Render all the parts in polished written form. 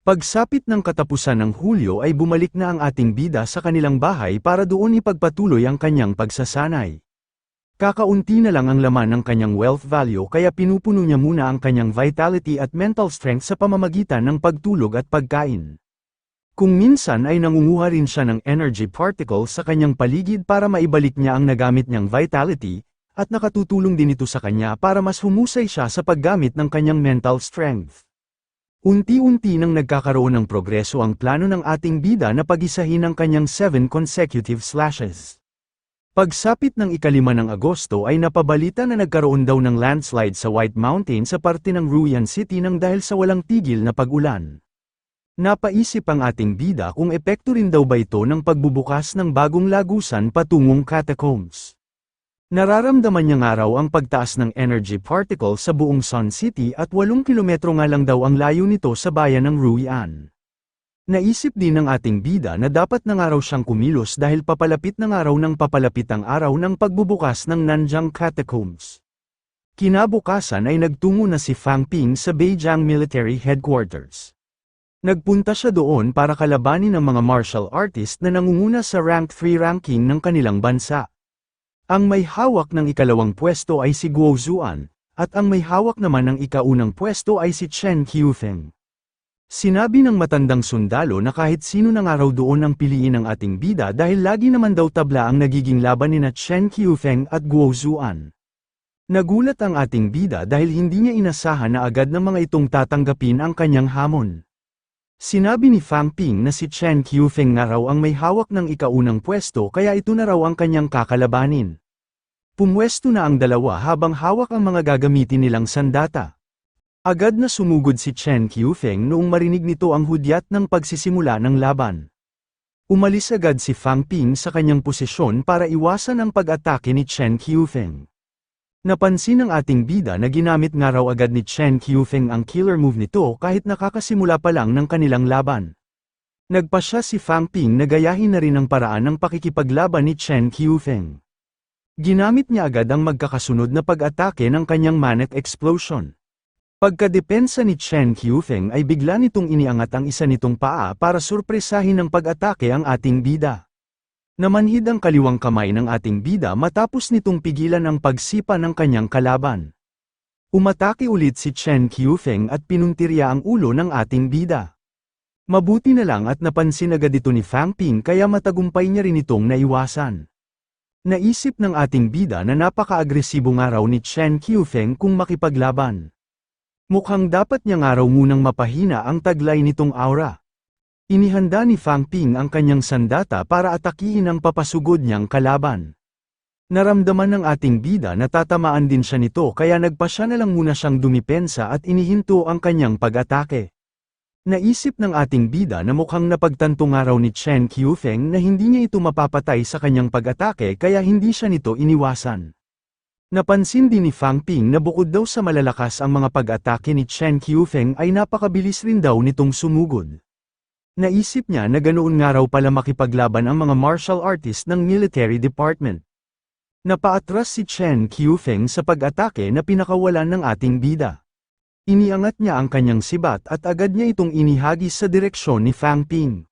Pagsapit ng katapusan ng Hulyo ay bumalik na ang ating bida sa kanilang bahay para doon ipagpatuloy ang kanyang pagsasanay. Kakaunti na lang ang laman ng kanyang wealth value kaya pinupuno niya muna ang kanyang vitality at mental strength sa pamamagitan ng pagtulog at pagkain. Kung minsan ay nangunguha rin siya ng energy particles sa kanyang paligid para maibalik niya ang nagamit niyang vitality, at nakatutulong din ito sa kanya para mas humusay siya sa paggamit ng kanyang mental strength. Unti-unti nang nagkakaroon ng progreso ang plano ng ating bida na pag-isahin ang kanyang 7 consecutive slashes. Pagsapit ng 5 ng Agosto ay napabalita na nagkaroon daw ng landslide sa White Mountain sa parte ng Ruyan City nang dahil sa walang tigil na pag-ulan. Napaisip ang ating bida kung epekto rin daw ba ito ng pagbubukas ng bagong lagusan patungong catacombs. Nararamdaman niya nga raw ang pagtaas ng energy particle sa buong Sun City at 8 kilometro nga lang daw ang layo nito sa bayan ng Ruyan. Naisip din ng ating bida na dapat na nga raw siyang kumilos dahil papalapit na nga raw ng papalapit ang araw ng pagbubukas ng Nanjiang Catacombs. Kinabukasan ay nagtungo na si Fang Ping sa Beijiang Military Headquarters. Nagpunta siya doon para kalabanin ang mga martial artist na nangunguna sa rank 3 ranking ng kanilang bansa. Ang may hawak ng ikalawang pwesto ay si Guo Zuan, at ang may hawak naman ng ikaunang pwesto ay si Chen Qiufeng. Sinabi ng matandang sundalo na kahit sino na nga raw doon ang piliin ng ating bida dahil lagi naman daw tabla ang nagiging laban nina Chen Qiufeng at Guo Zuan. Nagulat ang ating bida dahil hindi niya inasahan na agad ng mga itong tatanggapin ang kanyang hamon. Sinabi ni Fang Ping na si Chen Qiufeng na raw ang may hawak ng ikaunang pwesto kaya ito na raw ang kanyang kakalabanin. Pumwesto na ang dalawa habang hawak ang mga gagamitin nilang sandata. Agad na sumugod si Chen Qiufeng noong marinig nito ang hudyat ng pagsisimula ng laban. Umalis agad si Fang Ping sa kanyang posisyon para iwasan ang pag-atake ni Chen Qiufeng. Napansin ng ating bida na ginamit nga raw agad ni Chen Qiufeng ang killer move nito kahit nakakasimula pa lang ng kanilang laban. Nagpasya si Fang Ping na gayahin na rin ang paraan ng pakikipaglaban ni Chen Qiufeng. Ginamit niya agad ang magkakasunod na pag-atake ng kanyang Manet Explosion. Pagkadepensa ni Chen Qiufeng ay bigla nitong iniangat ang isa nitong paa para surpresahin ng pag-atake ang ating bida. Namanhid ang kaliwang kamay ng ating bida matapos nitong pigilan ang pagsipa ng kanyang kalaban. Umatake ulit si Chen Qiufeng at pinuntirya ang ulo ng ating bida. Mabuti na lang at napansin agad ito ni Fang Ping kaya matagumpay niya rin itong naiwasan. Naisip ng ating bida na napaka-agresibo nga raw ni Chen Qiufeng kung makipaglaban. Mukhang dapat niya nga raw munang mapahina ang taglay nitong aura. Inihanda ni Fang Ping ang kanyang sandata para atakihin ang papasugod niyang kalaban. Naramdaman ng ating bida na tatamaan din siya nito kaya nagpasya na lang muna siyang dumipensa at inihinto ang kanyang pag-atake. Naisip ng ating bida na mukhang napagtanto nga raw ni Chen Qiufeng na hindi niya ito mapapatay sa kanyang pag-atake kaya hindi siya nito iniwasan. Napansin din ni Fang Ping na bukod daw sa malalakas ang mga pag-atake ni Chen Qiufeng ay napakabilis rin daw nitong sumugod. Naisip niya na ganoon nga raw pala makipaglaban ang mga martial artist ng military department. Napaatras si Chen Qiufeng sa pag-atake na pinakawalan ng ating bida. Iniangat niya ang kanyang sibat at agad niya itong inihagis sa direksyon ni Fang Ping.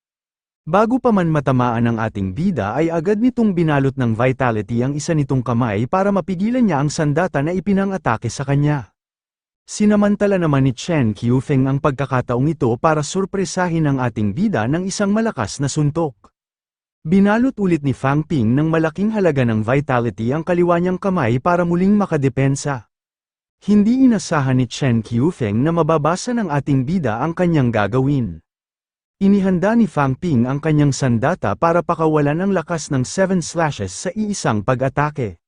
Bago pa man matamaan ang ating bida ay agad nitong binalot ng vitality ang isa nitong kamay para mapigilan niya ang sandata na ipinang-atake sa kanya. Sinamantala naman ni Chen Qiufeng ang pagkakataong ito para surpresahin ang ating bida ng isang malakas na suntok. Binalot ulit ni Fang Ping ng malaking halaga ng vitality ang kaliwa niyang kamay para muling makadepensa. Hindi inasahan ni Chen Qiufeng na mababasa ng ating bida ang kanyang gagawin. Inihanda ni Fang Ping ang kanyang sandata para pakawalan ang lakas ng 7 slashes sa iisang pag-atake.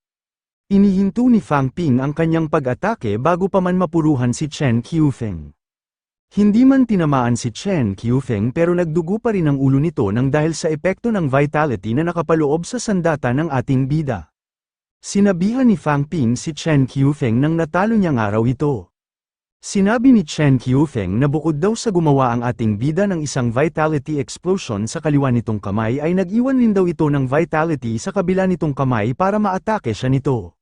Inihinto ni Fang Ping ang kanyang pag-atake bago pa man mapuruhan si Chen Qiufeng. Hindi man tinamaan si Chen Qiufeng pero nagdugo pa rin ang ulo nito nang dahil sa epekto ng vitality na nakapaloob sa sandata ng ating bida. Sinabihan ni Fang Ping si Chen Qiufeng nang natalo niya nga raw ito. Sinabi ni Chen Qiufeng na bukod daw sa gumawa ang ating bida ng isang vitality explosion sa kaliwa nitong kamay ay nag-iwan din daw ito ng vitality sa kabila nitong kamay para maatake siya nito.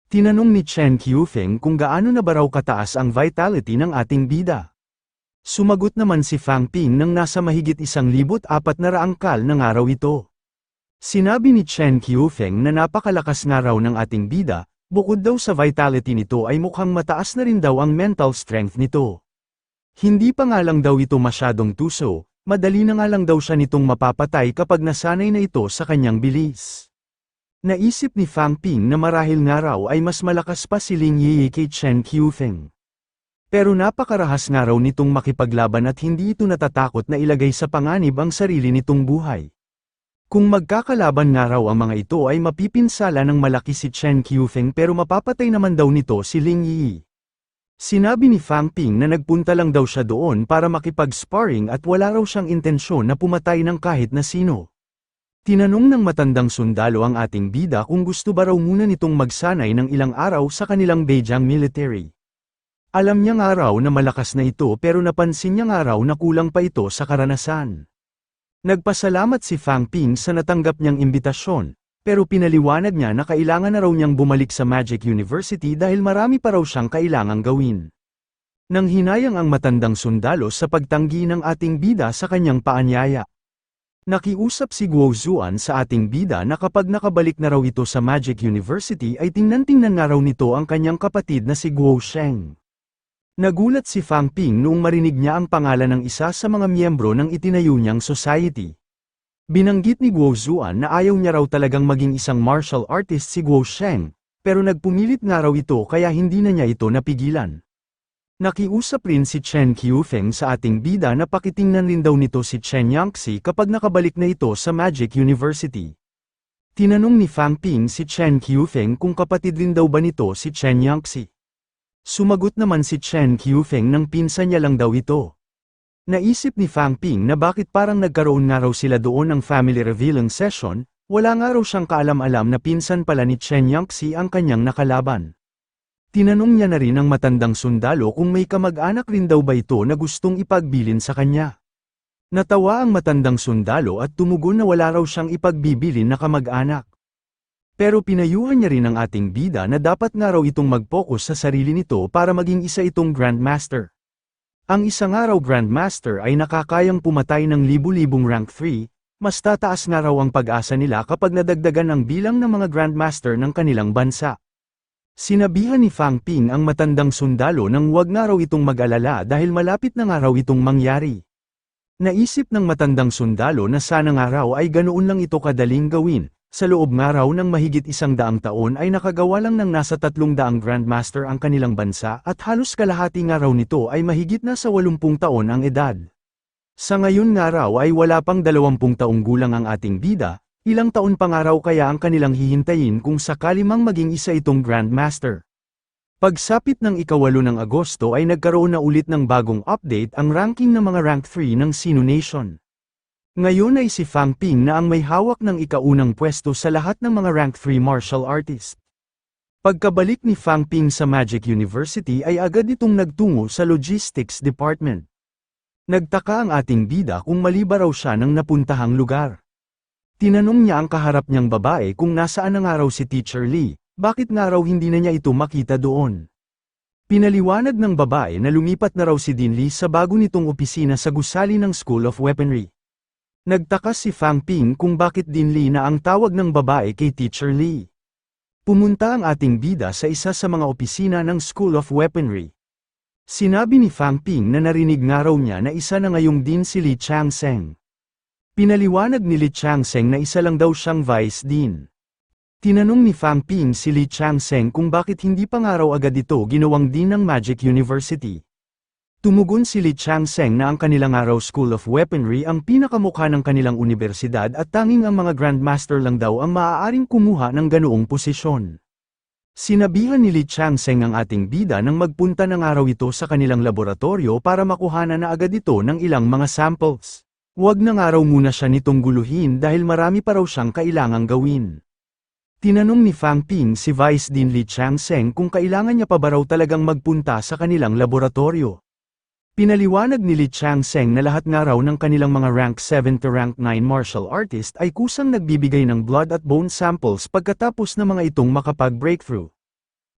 Tinanong ni Chen Qiufeng kung gaano na ba raw kataas ang vitality ng ating bida. Sumagot naman si Fang Ping nang nasa mahigit 1,400 kal ng araw ito. Sinabi ni Chen Qiufeng na napakalakas nga raw ng ating bida, bukod daw sa vitality nito ay mukhang mataas na rin daw ang mental strength nito. Hindi pa nga lang daw ito masyadong tuso, madali na nga lang daw siya nitong mapapatay kapag nasanay na ito sa kanyang bilis. Naisip ni Fang Ping na marahil nga raw ay mas malakas pa si Ling Yi kay Chen Qiufeng. Pero napakarahas nga raw nitong makipaglaban at hindi ito natatakot na ilagay sa panganib ang sarili nitong buhay. Kung magkakalaban nga raw ang mga ito ay mapipinsala ng malaki si Chen Qiufeng pero mapapatay naman daw nito si Ling Yi. Sinabi ni Fang Ping na nagpunta lang daw siya doon para makipag-sparring at wala raw siyang intensyon na pumatay ng kahit na sino. Tinanong ng matandang sundalo ang ating bida kung gusto ba raw muna nitong magsanay ng ilang araw sa kanilang Beijing military. Alam niya nga raw na malakas na ito pero napansin niya nga raw na kulang pa ito sa karanasan. Nagpasalamat si Fang Ping sa natanggap niyang imbitasyon, pero pinaliwanag niya na kailangan na raw niyang bumalik sa Magic University dahil marami pa raw siyang kailangang gawin. Nang hinayang ang matandang sundalo sa pagtanggi ng ating bida sa kanyang paanyaya. Nakiusap si Guo Zuan sa ating bida na kapag nakabalik na raw ito sa Magic University ay tingnan-tingnan nga raw nito ang kanyang kapatid na si Guo Sheng. Nagulat si Fang Ping noong marinig niya ang pangalan ng isa sa mga miyembro ng itinayo niyang society. Binanggit ni Guo Zuan na ayaw niya raw talagang maging isang martial artist si Guo Sheng, pero nagpumilit nga raw ito kaya hindi na niya ito napigilan. Nakiusap rin si Chen Qiufeng sa ating bida na pakitingnan rin daw nito si Chen Yangxi kapag nakabalik na ito sa Magic University. Tinanong ni Fang Ping si Chen Qiufeng kung kapatid rin daw ba nito si Chen Yangxi. Sumagot naman si Chen Qiufeng nang pinsan niya lang daw ito. Naisip ni Fang Ping na bakit parang nagkaroon nga raw sila doon ng family revealing session, wala nga raw siyang kaalam-alam na pinsan pala ni Chen Yangxi ang kanyang nakalaban. Tinanong niya na rin ang matandang sundalo kung may kamag-anak rin daw ba ito na gustong ipagbilin sa kanya. Natawa ang matandang sundalo at tumugon na wala raw siyang ipagbibilin na kamag-anak. Pero pinayuhan niya rin ang ating bida na dapat nga raw itong mag-focus sa sarili nito para maging isa itong Grandmaster. Ang isa nga raw Grandmaster ay nakakayang pumatay ng libu-libong rank 3, mas tataas nga raw ang pag-asa nila kapag nadagdagan ang bilang ng mga Grandmaster ng kanilang bansa. Sinabihan ni Fang Ping ang matandang sundalo nang huwag nga raw itong mag-alala dahil malapit na nga raw itong mangyari. Naisip ng matandang sundalo na sana nga raw ay ganoon lang ito kadaling gawin. Sa loob nga raw ng mahigit 100 taon ay nakagawa lang ng nasa 300 Grandmaster ang kanilang bansa at halos kalahati nga raw nito ay mahigit na sa 80 taon ang edad. Sa ngayon nga raw ay wala pang 20 taong gulang ang ating bida, ilang taon pa nga raw kaya ang kanilang hihintayin kung sakali mang maging isa itong Grandmaster. Pagsapit ng ika-8 ng Agosto ay nagkaroon na ulit ng bagong update ang ranking ng mga rank 3 ng Sino Nation. Ngayon ay si Fang Ping na ang may hawak ng ika-unang pwesto sa lahat ng mga rank 3 martial artist. Pagkabalik ni Fang Ping sa Magic University ay agad itong nagtungo sa Logistics Department. Nagtaka ang ating bida kung mali ba raw siya ng napuntahang lugar. Tinanong niya ang kaharap niyang babae kung nasaan na nga raw si Teacher Lee, bakit nga raw hindi na niya ito makita doon. Pinaliwanag ng babae na lumipat na raw si Dean Lee sa bago nitong opisina sa gusali ng School of Weaponry. Nagtaka si Fang Ping kung bakit Dean Lee na ang tawag ng babae kay Teacher Lee. Pumunta ang ating bida sa isa sa mga opisina ng School of Weaponry. Sinabi ni Fang Ping na narinig nga raw niya na isa na ngayong Dean si Li Changseng. Pinaliwanag ni Li Changseng na isa lang daw siyang Vice Dean. Tinanong ni Fang Ping si Li Changseng kung bakit hindi pa nga raw agad ito ginawang Dean ng Magic University. Tumugon si Li Changseng na ang kanilang araw School of Weaponry ang pinakamukha ng kanilang universidad at tanging ang mga Grandmaster lang daw ang maaaring kumuha ng ganoong posisyon. Sinabihan ni Li Changseng ang ating bida nang magpunta ng araw ito sa kanilang laboratorio para makuhanan na agad ito ng ilang mga samples. Huwag na nga raw muna siya nitong guluhin dahil marami pa raw siyang kailangang gawin. Tinanong ni Fang Ping si Vice Dean Li Changseng kung kailangan niya pa ba raw talagang magpunta sa kanilang laboratorio. Pinaliwanag ni Li Changseng na lahat nga raw ng kanilang mga rank 7 to rank 9 martial artist ay kusang nagbibigay ng blood at bone samples pagkatapos na mga itong makapag-breakthrough.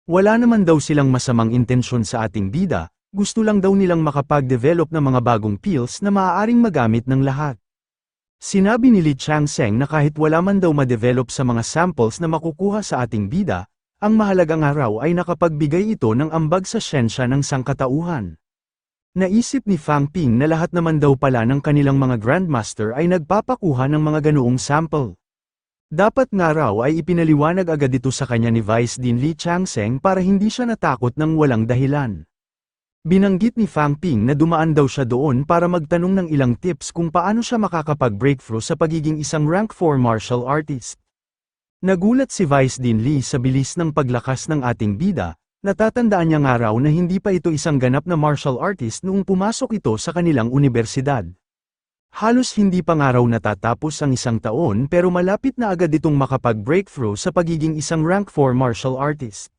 Wala naman daw silang masamang intensyon sa ating bida, Gusto lang daw nilang makapag-develop ng mga bagong pills na maaaring magamit ng lahat. Sinabi ni Li Changsheng na kahit wala man daw ma-develop sa mga samples na makukuha sa ating bida, ang mahalagang araw ay nakapagbigay ito ng ambag sa siyensya ng sangkatauhan. Naisip ni Fang Ping na lahat naman daw pala ng kanilang mga Grandmaster ay nagpapakuha ng mga ganoong sample. Dapat nga raw ay ipinaliwanag agad ito sa kanya ni Vice Dean Li Changsheng para hindi siya natakot ng walang dahilan. Binanggit ni Fang Ping na dumaan daw siya doon para magtanong ng ilang tips kung paano siya makakapag-breakthrough sa pagiging isang rank 4 martial artist. Nagulat si Vice Dean Li sa bilis ng paglakas ng ating bida, natatandaan niya nga raw na hindi pa ito isang ganap na martial artist noong pumasok ito sa kanilang unibersidad. Halos hindi pa nga raw natatapos ang isang taon pero malapit na agad itong makapag-breakthrough sa pagiging isang rank 4 martial artist.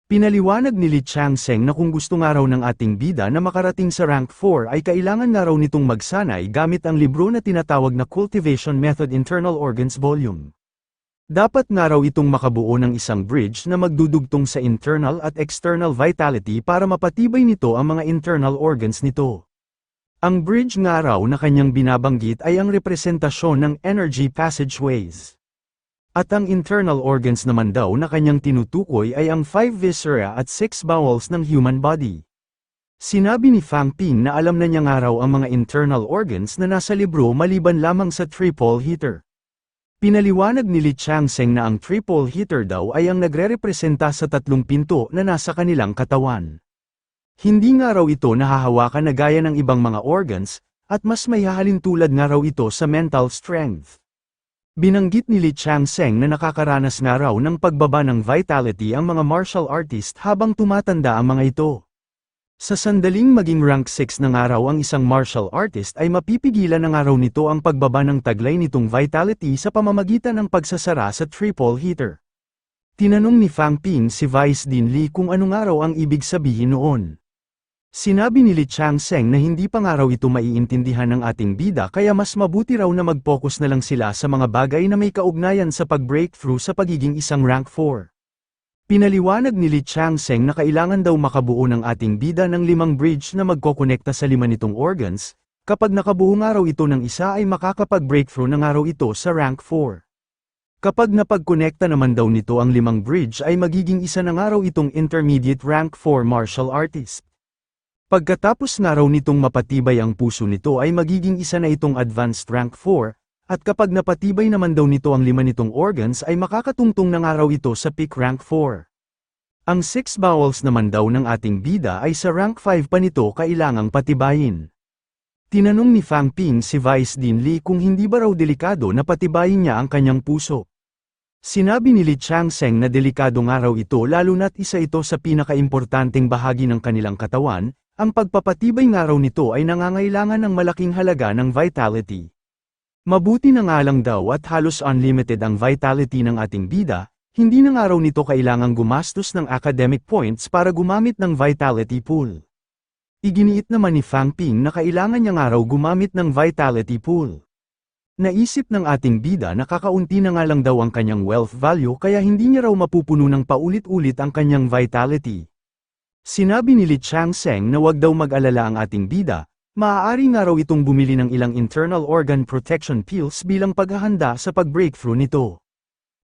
Pinaliwanag ni Li Changsheng na kung gusto nga raw ng ating bida na makarating sa rank 4 ay kailangan nga raw nitong magsanay gamit ang libro na tinatawag na Cultivation Method Internal Organs Volume. Dapat nga raw itong makabuo ng isang bridge na magdudugtong sa internal at external vitality para mapatibay nito ang mga internal organs nito. Ang bridge nga raw na kanyang binabanggit ay ang representasyon ng energy passageways. At ang internal organs naman daw na kanyang tinutukoy ay ang 5 viscera at 6 bowels ng human body. Sinabi ni Fang Ping na alam na niya nga raw ang mga internal organs na nasa libro maliban lamang sa triple heater. Pinaliwanag ni Li Changsheng na ang triple heater daw ay ang nagre-representa sa 3 pinto na nasa kanilang katawan. Hindi nga raw ito nahahawakan na gaya ng ibang mga organs, at mas may hahalintulad nga raw ito sa mental strength. Binanggit ni Li Changsheng na nakakaranas nga raw ng pagbaba ng vitality ang mga martial artist habang tumatanda ang mga ito. Sa sandaling maging rank 6 na nga raw ang isang martial artist ay mapipigilan na nga raw nito ang pagbaba ng taglay nitong vitality sa pamamagitan ng pagsasara sa triple heater. Tinanong ni Fang Ping si Vice Dean Li kung ano nga raw ang ibig sabihin noon. Sinabi ni Li Changsheng na hindi pa nga raw ito maiintindihan ng ating bida kaya mas mabuti raw na mag-focus na lang sila sa mga bagay na may kaugnayan sa pag-breakthrough sa pagiging isang rank 4. Pinaliwanag ni Li Changsheng na kailangan daw makabuo ng ating bida ng 5 bridge na magkokonekta sa 5 nitong organs, kapag nakabuo nga raw ito ng isa ay makakapag-breakthrough na nga raw ito sa rank 4. Kapag napagkonekta naman daw nito ang 5 bridge ay magiging isa na nga raw itong intermediate rank 4 martial artist. Pagkatapos nga raw nitong mapatibay ang puso nito ay magiging isa na itong advanced rank 4, at kapag napatibay naman daw nito ang 5 nitong organs ay makakatungtong na nga raw ito sa peak rank 4. Ang 6 bowels naman daw ng ating bida ay sa rank 5 pa nito kailangang patibayin. Tinanong ni Fang Ping si Vice Dean Li kung hindi ba raw delikado na patibayin niya ang kanyang puso. Sinabi ni Li Changsheng na delikado nga raw ito lalo na't isa ito sa pinakaimportanteng bahagi ng kanilang katawan. Ang pagpapatibay nga raw nito ay nangangailangan ng malaking halaga ng vitality. Mabuti na nga lang daw at halos unlimited ang vitality ng ating bida, hindi na nga raw nito kailangang gumastos ng academic points para gumamit ng vitality pool. Iginiit naman ni Fang Ping na kailangan niya nga raw gumamit ng vitality pool. Naisip ng ating bida na kakaunti na nga lang daw ang kanyang wealth value kaya hindi niya raw mapupuno ng paulit-ulit ang kanyang vitality. Sinabi ni Li Changsheng na wag daw mag-alala ang ating bida, maaari nga raw itong bumili ng ilang internal organ protection pills bilang paghahanda sa pag-breakthrough nito.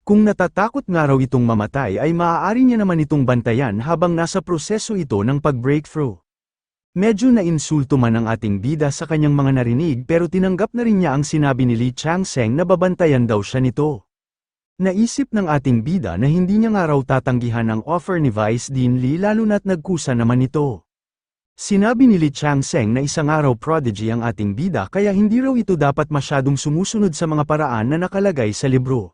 Kung natatakot nga raw itong mamatay ay maaari niya naman itong bantayan habang nasa proseso ito ng pag-breakthrough. Medyo na-insulto man ang ating bida sa kanyang mga narinig pero tinanggap na rin niya ang sinabi ni Li Changsheng na babantayan daw siya nito. Naisip ng ating bida na hindi niya nga raw tatanggihan ang offer ni Vice Dean Li lalo na't nagkusa naman ito. Sinabi ni Li Changsheng na isang araw prodigy ang ating bida kaya hindi raw ito dapat masyadong sumusunod sa mga paraan na nakalagay sa libro.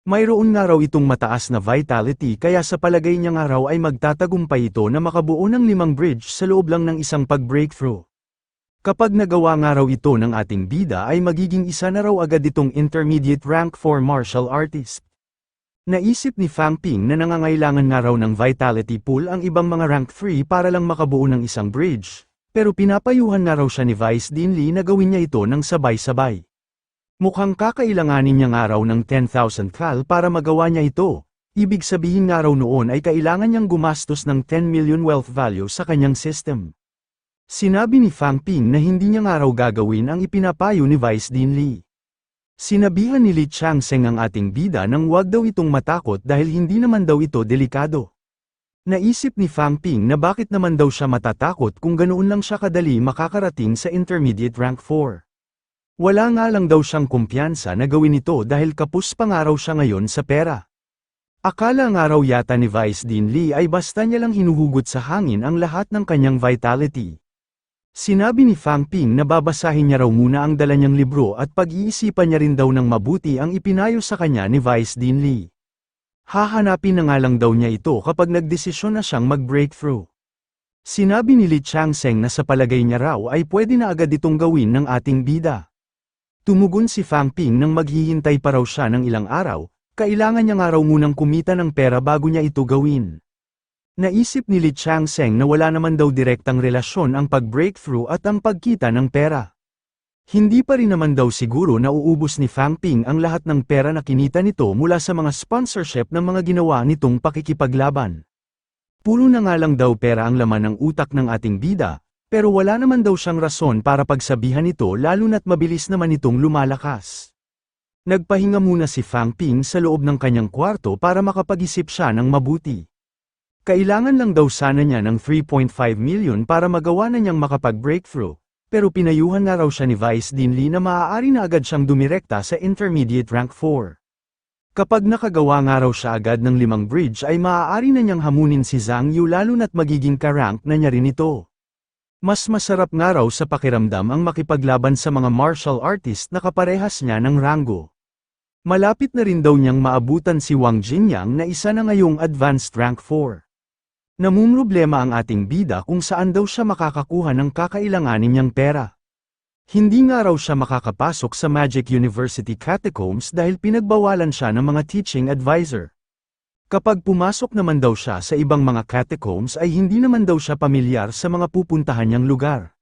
Mayroon nga raw itong mataas na vitality kaya sa palagay niya nga raw ay magtatagumpay ito na makabuo ng 5 bridge sa loob lang ng isang pag-breakthrough. Kapag nagawa nga raw ito ng ating bida ay magiging isa na raw agad itong intermediate rank 4 martial artist. Naisip ni Fang Ping na nangangailangan nga raw ng vitality pool ang ibang mga rank 3 para lang makabuo ng isang bridge, pero pinapayuhan nga raw siya ni Vice Dean Li na gawin niya ito ng sabay-sabay. Mukhang kakailanganin niya nga raw ng 10,000 cal para magawa niya ito, Ibig sabihin nga raw noon ay kailangan niyang gumastos ng 10 million wealth value sa kanyang system. Sinabi ni Fang Ping na hindi niya nga raw gagawin ang ipinapayo ni Vice Dean Li. Sinabihan ni Li Changsheng ang ating bida nang wag daw itong matakot dahil hindi naman daw ito delikado. Naisip ni Fang Ping na bakit naman daw siya matatakot kung ganoon lang siya kadali makakarating sa intermediate rank 4. Wala nga lang daw siyang kumpiyansa na gawin ito dahil kapos pa nga raw siya ngayon sa pera. Akala nga raw yata ni Vice Dean Li ay basta niya lang hinuhugot sa hangin ang lahat ng kanyang vitality. Sinabi ni Fang Ping na babasahin niya raw muna ang dala niyang libro at pag-iisipan niya rin daw ng mabuti ang ipinayo sa kanya ni Vice Dean Li. Hahanapin na nga lang daw niya ito kapag nagdesisyon na siyang mag-breakthrough. Sinabi ni Li Changsheng na sa palagay niya raw ay pwede na agad itong gawin ng ating bida. Tumugon si Fang Ping nang maghihintay pa raw siya ng ilang araw, kailangan niya nga raw munang kumita ng pera bago niya ito gawin. Naisip ni Li Changsheng na wala naman daw direktang relasyon ang pag-breakthrough at ang pagkita ng pera. Hindi pa rin naman daw siguro na uubos ni Fang Ping ang lahat ng pera na kinita nito mula sa mga sponsorship ng mga ginawa nitong pakikipaglaban. Puro na nga lang daw pera ang laman ng utak ng ating bida, pero wala naman daw siyang rason para pagsabihan ito lalo na't mabilis naman itong lumalakas. Nagpahinga muna si Fang Ping sa loob ng kanyang kwarto para makapag-isip siya ng mabuti. Kailangan lang daw sana niya ng 3.5 million para magawa na niyang makapag-breakthrough, pero pinayuhan nga raw siya ni Vice Dean Li na maaari na agad siyang dumirekta sa intermediate rank 4. Kapag nakagawa nga raw siya agad ng 5 bridge ay maaari na niyang hamunin si Zhang Yu lalo na't magiging ka-rank na niya rin ito. Mas masarap nga raw sa pakiramdam ang makipaglaban sa mga martial artist na kaparehas niya ng ranggo. Malapit na rin daw niyang maabutan si Wang Jinyang na isa na ngayong advanced rank 4. Namumroblema ang ating bida kung saan daw siya makakakuha ng kakailanganin niyang pera. Hindi nga raw siya makakapasok sa Magic University Catacombs dahil pinagbawalan siya ng mga teaching advisor. Kapag pumasok naman daw siya sa ibang mga catacombs ay hindi naman daw siya pamilyar sa mga pupuntahan niyang lugar.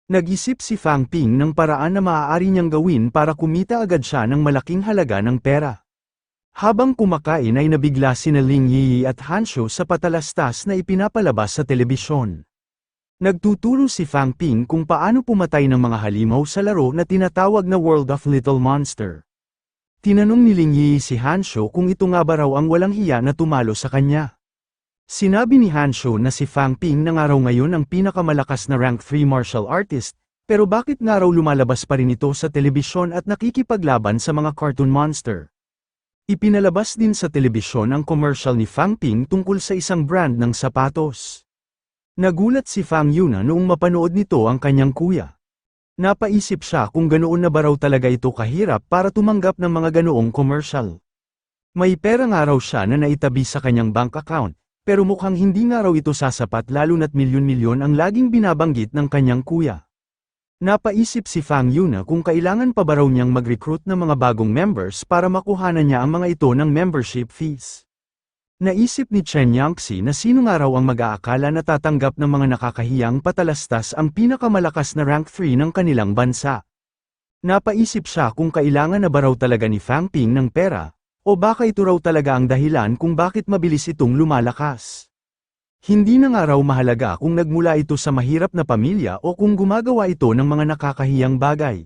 Nag-isip si Fang Ping ng paraan na maaari niyang gawin para kumita agad siya ng malaking halaga ng pera. Habang kumakain ay nabigla sina Ling Yi at Han Shu sa patalastas na ipinapalabas sa telebisyon. Nagtuturo si Fang Ping kung paano pumatay ng mga halimaw sa laro na tinatawag na World of Little Monster. Tinanong ni Ling Yi si Han Shu kung ito nga ba raw ang walang hiya na tumalo sa kanya. Sinabi ni Han Shu na si Fang Ping na nga raw ngayon ang pinakamalakas na rank 3 martial artist, pero bakit nga raw lumalabas pa rin ito sa telebisyon at nakikipaglaban sa mga cartoon monster? Ipinalabas din sa telebisyon ang commercial ni Fang Ping tungkol sa isang brand ng sapatos. Nagulat si Fang Yuna noong mapanood nito ang kanyang kuya. Napaisip siya kung ganoon na ba raw talaga ito kahirap para tumanggap ng mga ganoong commercial. May pera nga raw siya na naitabi sa kanyang bank account, pero mukhang hindi nga raw ito sasapat lalo na't milyon-milyon ang laging binabanggit ng kanyang kuya. Napaisip si Fang Yuna kung kailangan pa ba raw niyang mag-recruit ng mga bagong members para makuhanan niya ang mga ito ng membership fees. Naisip ni Chen Yangxi na sino nga raw ang mag-aakala na tatanggap ng mga nakakahiyang patalastas ang pinakamalakas na rank 3 ng kanilang bansa. Napaisip siya kung kailangan na ba raw talaga ni Fang Ping ng pera, o baka ito raw talaga ang dahilan kung bakit mabilis itong lumalakas. Hindi na nga raw mahalaga kung nagmula ito sa mahirap na pamilya o kung gumagawa ito ng mga nakakahiyang bagay.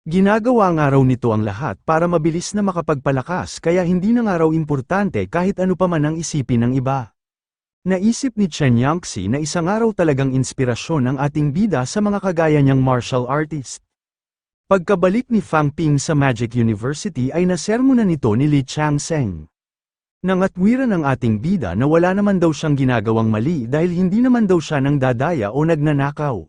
Ginagawa nga raw nito ang lahat para mabilis na makapagpalakas kaya hindi na nga raw importante kahit ano pa man ang isipin ng iba. Naisip ni Chen Yangxi na isa nga raw talagang inspirasyon ang ating bida sa mga kagaya niyang martial artist. Pagkabalik ni Fang Ping sa Magic University ay nasermonan nito ni Li Changsheng. Nangatwiran ang ating bida na wala naman daw siyang ginagawang mali dahil hindi naman daw siya nang dadaya o nagnanakaw.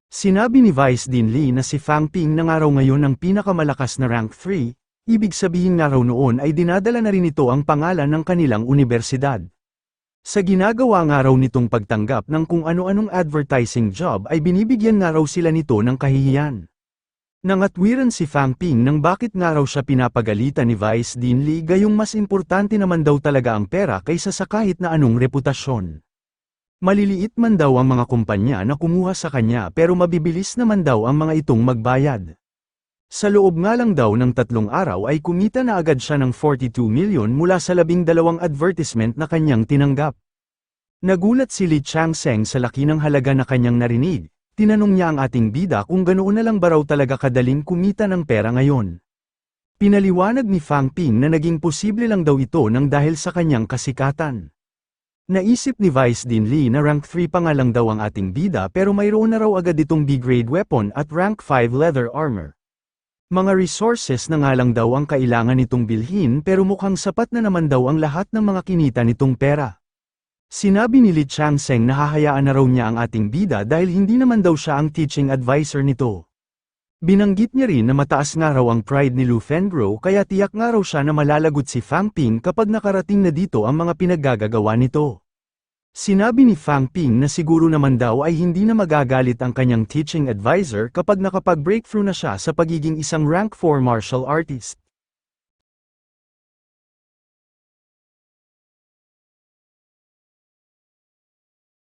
Sinabi ni Vice Dean Li na si Fang Ping na nga raw ngayon ang pinakamalakas na rank 3, ibig sabihin nga raw noon ay dinadala na rin ito ang pangalan ng kanilang universidad. Sa ginagawa nga raw nitong pagtanggap ng kung ano-anong advertising job ay binibigyan nga raw sila nito ng kahihiyan. Nangatwiran si Fang Ping nang bakit nga raw siya pinapagalitan ni Vice Dean Li gayong mas importante naman daw talaga ang pera kaysa sa kahit na anong reputasyon. Maliliit man daw ang mga kumpanya na kumuha sa kanya pero mabibilis naman daw ang mga itong magbayad. Sa loob nga lang daw ng 3 araw ay kumita na agad siya ng 42 million mula sa 12 advertisement na kanyang tinanggap. Nagulat si Lee Chang-seng sa laki ng halaga na kanyang narinig. Tinanong niya ang ating bida kung ganoon na lang ba raw talaga kadaling kumita ng pera ngayon. Pinaliwanag ni Fang Ping na naging posible lang daw ito nang dahil sa kanyang kasikatan. Naisip ni Vice Dean Lee na rank 3 pa nga lang daw ang ating bida pero mayroon na raw agad itong B-grade weapon at rank 5 leather armor. Mga resources na nga lang daw ang kailangan nitong bilhin pero mukhang sapat na naman daw ang lahat ng mga kinita nitong pera. Sinabi ni Lee Chang-seng na hahayaan na raw niya ang ating bida dahil hindi naman daw siya ang teaching advisor nito. Binanggit niya rin na mataas nga raw ang pride ni Lu Fengro kaya tiyak nga raw siya na malalagot si Fang Ping kapag nakarating na dito ang mga pinaggagawa nito. Sinabi ni Fang Ping na siguro naman daw ay hindi na magagalit ang kanyang teaching advisor kapag nakapag-breakthrough na siya sa pagiging isang rank 4 martial artist.